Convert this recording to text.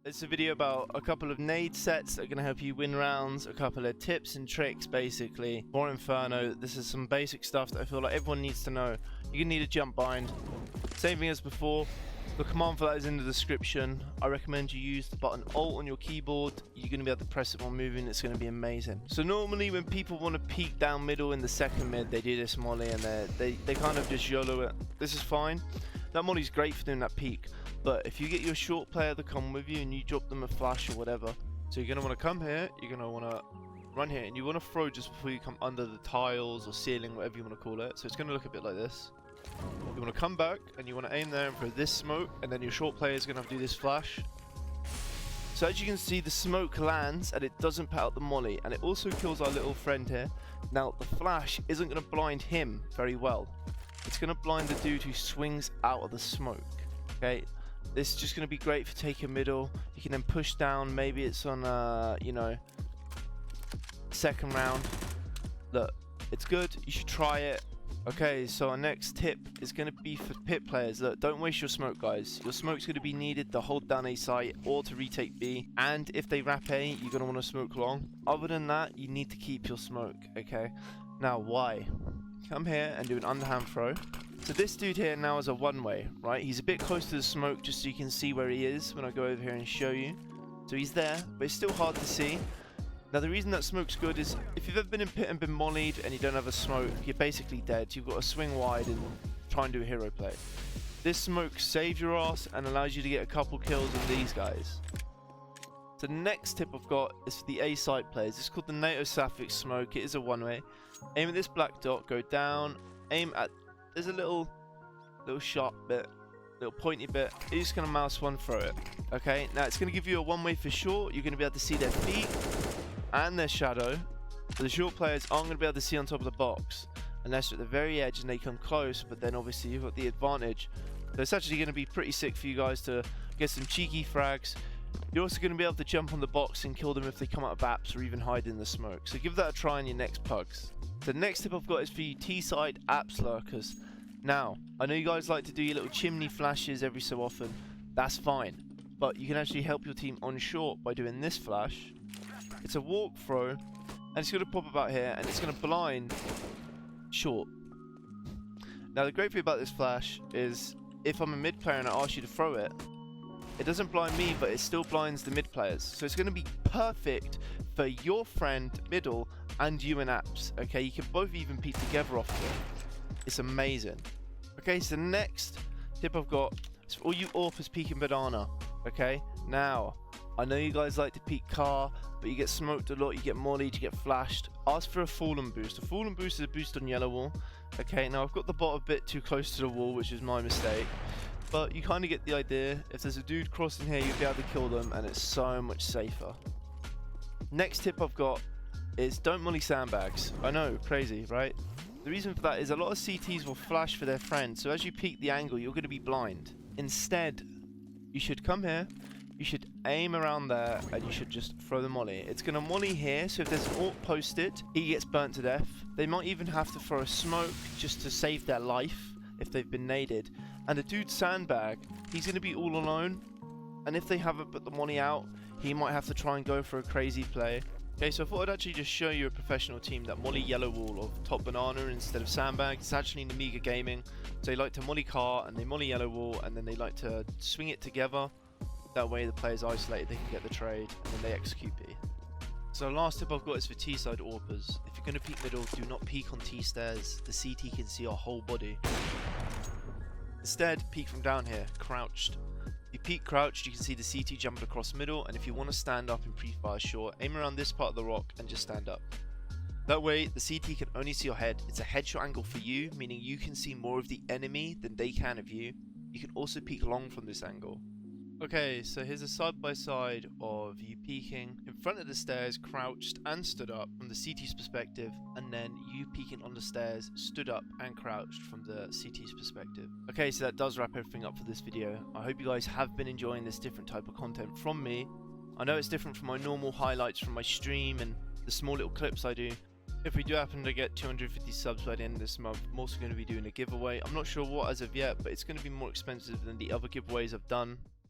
It's a video about a couple of nade sets that are going to help you win rounds, a couple of tips and tricks basically for Inferno. This is some basic stuff that I feel like everyone needs to know. You're going to need a jump bind. Same thing as before. The command for that is in the description. I recommend you use the button Alt on your keyboard. You're going to be able to press it while moving. It's going to be amazing. So normally when people want to peek down middle in the second mid, they do this molly and they kind of just YOLO it. This is fine. That molly's great for doing that peek. But if you get your short player to come with you and you drop them a flash or whatever, so you're going to want to come here, you're going to want to run here, and you want to throw just before you come under the tiles or ceiling, whatever you want to call it. So it's going to look a bit like this. You want to come back and you want to aim there and throw this smoke, and then your short player is going to have to do this flash. So as you can see, the smoke lands and it doesn't put out the molly, and it also kills our little friend here. Now the flash isn't going to blind him very well. It's going to blind the dude who swings out of the smoke. Okay, this is just going to be great for taking middle. You can then push down. Maybe it's on you know, second round. Look, it's good. You should try it. Okay, so our next tip is going to be for pit players. Look, don't waste your smoke, guys. Your smoke's going to be needed to hold down A site or to retake B. And if they wrap A, you're going to want to smoke long. Other than that, you need to keep your smoke, okay? Now, why? Come here and do an underhand throw. So this dude here now is a one-way, right? He's a bit close to the smoke just so you can see where he is when I go over here and show you. So he's there, but it's still hard to see. Now the reason that smoke's good is if you've ever been in pit and been mollied and you don't have a smoke, you're basically dead. You've got to swing wide and try and do a hero play. This smoke saves your ass and allows you to get a couple kills on these guys. So the next tip I've got is for the A site players. It's called the NaToSaphix Smoke. It is a one-way. Aim at this black dot, go down, aim at, there's a little sharp bit, little pointy bit. You're just going to mouse one through it. Okay, now it's going to give you a one-way for short. You're going to be able to see their feet and their shadow. So the short players aren't going to be able to see on top of the box unless they're at the very edge and they come close, but then obviously you've got the advantage. So it's actually going to be pretty sick for you guys to get some cheeky frags. You're also going to be able to jump on the box and kill them if they come out of apps or even hide in the smoke. So give that a try in your next pugs. The next tip I've got is for you T-side apps lurkers. Now, I know you guys like to do your little chimney flashes every so often. That's fine. But you can actually help your team on short by doing this flash. It's a walk throw, and it's going to pop about here, and it's going to blind short. Now the great thing about this flash is if I'm a mid player and I ask you to throw it, it doesn't blind me, but it still blinds the mid players. So it's going to be perfect for your friend middle and you in apps. Okay, you can both even peek together off it. It's amazing. Okay, so the next tip I've got is for all you Awpers peeking banana. Okay, now I know you guys like to peek car, but you get smoked a lot, you get mollied, you get flashed. Ask for a fallen boost. A fallen boost is a boost on yellow wall. Okay, now I've got the bot a bit too close to the wall, which is my mistake. But you kind of get the idea. If there's a dude crossing here, you'll be able to kill them, and it's so much safer. Next tip I've got is don't molly sandbags. I know, crazy, right? The reason for that is a lot of CTs will flash for their friends, so as you peek the angle, you're going to be blind. Instead, you should come here, you should aim around there, and you should just throw the molly. It's going to molly here, so if there's an AWP posted, he gets burnt to death. They might even have to throw a smoke just to save their life if they've been naded. And the dude's sandbag, he's going to be all alone, and if they haven't put the molly out, he might have to try and go for a crazy play. Okay, so I thought I'd actually just show you a professional team that molly yellow wall of top banana instead of sandbag. It's actually NEMGIA Gaming. So they like to molly car and they molly yellow wall, and then they like to swing it together. That way the player's isolated, they can get the trade, and then they execute B. So the last tip I've got is for T-side Awpers. If you're going to peek middle, do not peek on T-stairs. The CT can see our whole body. Instead, peek from down here, crouched. If you peek crouched, you can see the CT jumping across middle, and if you want to stand up in pre-fire short, aim around this part of the rock and just stand up. That way, the CT can only see your head. It's a headshot angle for you, meaning you can see more of the enemy than they can of you. You can also peek long from this angle. Okay, so here's a side-by-side of you peeking in front of the stairs, crouched and stood up from the CT's perspective, and then you peeking on the stairs, stood up and crouched from the CT's perspective. Okay, so that does wrap everything up for this video. I hope you guys have been enjoying this different type of content from me. I know it's different from my normal highlights from my stream and the small little clips I do. If we do happen to get 250 subs by the end of this month, I'm also going to be doing a giveaway. I'm not sure what as of yet, but it's going to be more expensive than the other giveaways I've done.